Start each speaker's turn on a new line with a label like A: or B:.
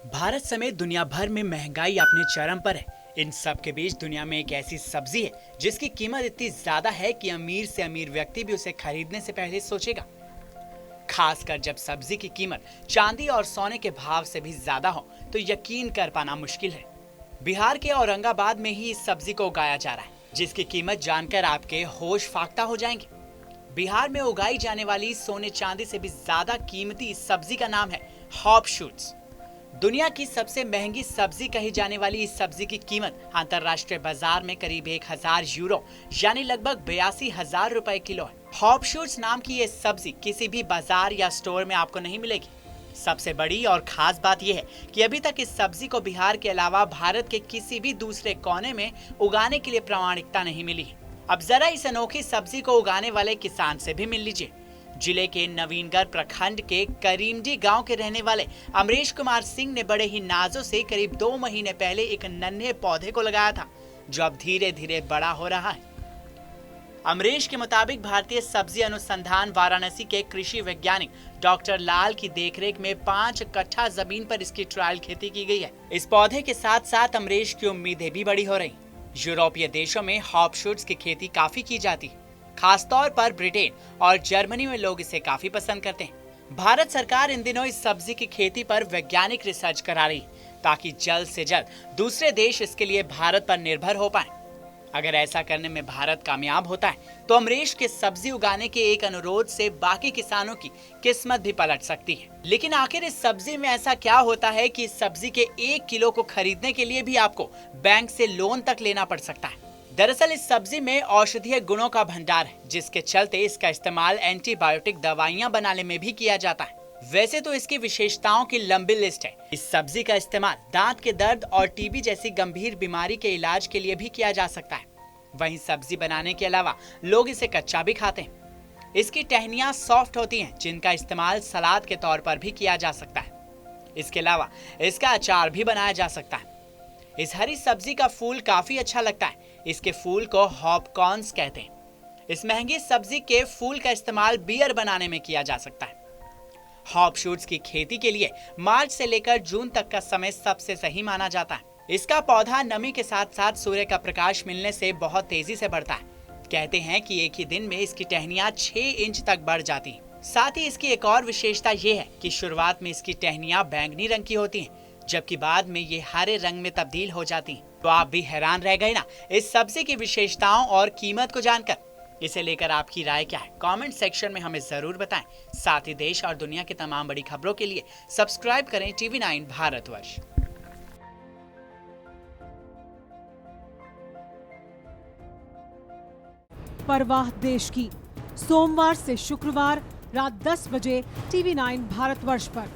A: भारत समेत दुनिया भर में महंगाई अपने चरम पर है। इन सब के बीच दुनिया में एक ऐसी सब्जी है जिसकी कीमत इतनी ज्यादा है कि अमीर से अमीर व्यक्ति भी उसे खरीदने से पहले सोचेगा। खासकर जब सब्जी की कीमत चांदी और सोने के भाव से भी ज्यादा हो तो यकीन कर पाना मुश्किल है। बिहार के औरंगाबाद में ही इस सब्जी को उगाया जा रहा है, जिसकी कीमत जानकर आपके होश फाख्ता हो जाएंगे। बिहार में उगाई जाने वाली सोने चांदी से भी ज्यादा कीमती इस सब्जी का नाम है हॉप शूट्स। दुनिया की सबसे महंगी सब्जी कही जाने वाली इस सब्जी की कीमत अंतरराष्ट्रीय बाजार में करीब 1000 यूरो यानी लगभग 82,000 रुपए किलो है। हॉप शूट्स नाम की ये सब्जी किसी भी बाजार या स्टोर में आपको नहीं मिलेगी। सबसे बड़ी और खास बात यह है कि अभी तक इस सब्जी को बिहार के अलावा भारत के किसी भी दूसरे कोने में उगाने के लिए प्रमाणिकता नहीं मिली है। अब जरा इस अनोखी सब्जी को उगाने वाले किसान से भी मिल लीजिए। जिले के नवीनगढ़ प्रखंड के करीमडी गांव के रहने वाले अमरीश कुमार सिंह ने बड़े ही नाजों से करीब 2 महीने पहले एक नन्हे पौधे को लगाया था, जो अब धीरे धीरे बड़ा हो रहा है। अमरीश के मुताबिक भारतीय सब्जी अनुसंधान वाराणसी के कृषि वैज्ञानिक डॉक्टर लाल की देखरेख में 5 कट्ठा जमीन पर इसकी ट्रायल खेती की गई है। इस पौधे के साथ साथ अमरीश की उम्मीदें भी बड़ी हो रही। यूरोपीय देशों में हॉप शूट्स की खेती काफी की जाती है, खासतौर पर ब्रिटेन और जर्मनी में लोग इसे काफी पसंद करते हैं। भारत सरकार इन दिनों इस सब्जी की खेती पर वैज्ञानिक रिसर्च करा रही है ताकि जल्द से जल्द दूसरे देश इसके लिए भारत पर निर्भर हो पाए। अगर ऐसा करने में भारत कामयाब होता है तो अमरीश के सब्जी उगाने के एक अनुरोध से बाकी किसानों की किस्मत भी पलट सकती है। लेकिन आखिर इस सब्जी में ऐसा क्या होता है कि इस सब्जी के 1 किलो को खरीदने के लिए भी आपको बैंक से लोन तक लेना पड़ सकता है। दरअसल इस सब्जी में औषधीय गुणों का भंडार है, जिसके चलते इसका इस्तेमाल एंटीबायोटिक दवाइयां बनाने में भी किया जाता है। वैसे तो इसकी विशेषताओं की लंबी लिस्ट है। इस सब्जी का इस्तेमाल दांत के दर्द और टीबी जैसी गंभीर बीमारी के इलाज के लिए भी किया जा सकता है। वहीं सब्जी बनाने के अलावा लोग इसे कच्चा भी खाते हैं। इसकी टहनियां सॉफ्ट होती हैं, जिनका इस्तेमाल सलाद के तौर पर भी किया जा सकता है। इसके अलावा इसका अचार भी बनाया जा सकता है। इस हरी सब्जी का फूल काफी अच्छा लगता है। इसके फूल को हॉपकॉर्न्स कहते हैं। इस महंगी सब्जी के फूल का इस्तेमाल बियर बनाने में किया जा सकता है। हॉप शूट्स की खेती के लिए मार्च से लेकर जून तक का समय सबसे सही माना जाता है। इसका पौधा नमी के साथ साथ सूर्य का प्रकाश मिलने से बहुत तेजी से बढ़ता है। कहते हैं कि एक ही दिन में इसकी टहनियां 6 इंच तक बढ़ जाती हैं। साथ ही इसकी एक और विशेषता ये है कि शुरुआत में इसकी टहनियां बैंगनी रंग की होती हैं, जबकि बाद में ये हरे रंग में तब्दील हो जाती हैं। तो आप भी हैरान रह गए ना इस सब्जी की विशेषताओं और कीमत को जानकर। इसे लेकर आपकी राय क्या है? कमेंट सेक्शन में हमें जरूर बताएं। साथ ही देश और दुनिया की तमाम बड़ी खबरों के लिए सब्सक्राइब करें TV9 भारतवर्ष।
B: परवाह देश की, सोमवार से शुक्रवार रात 10 बजे TV9 भारतवर्ष पर।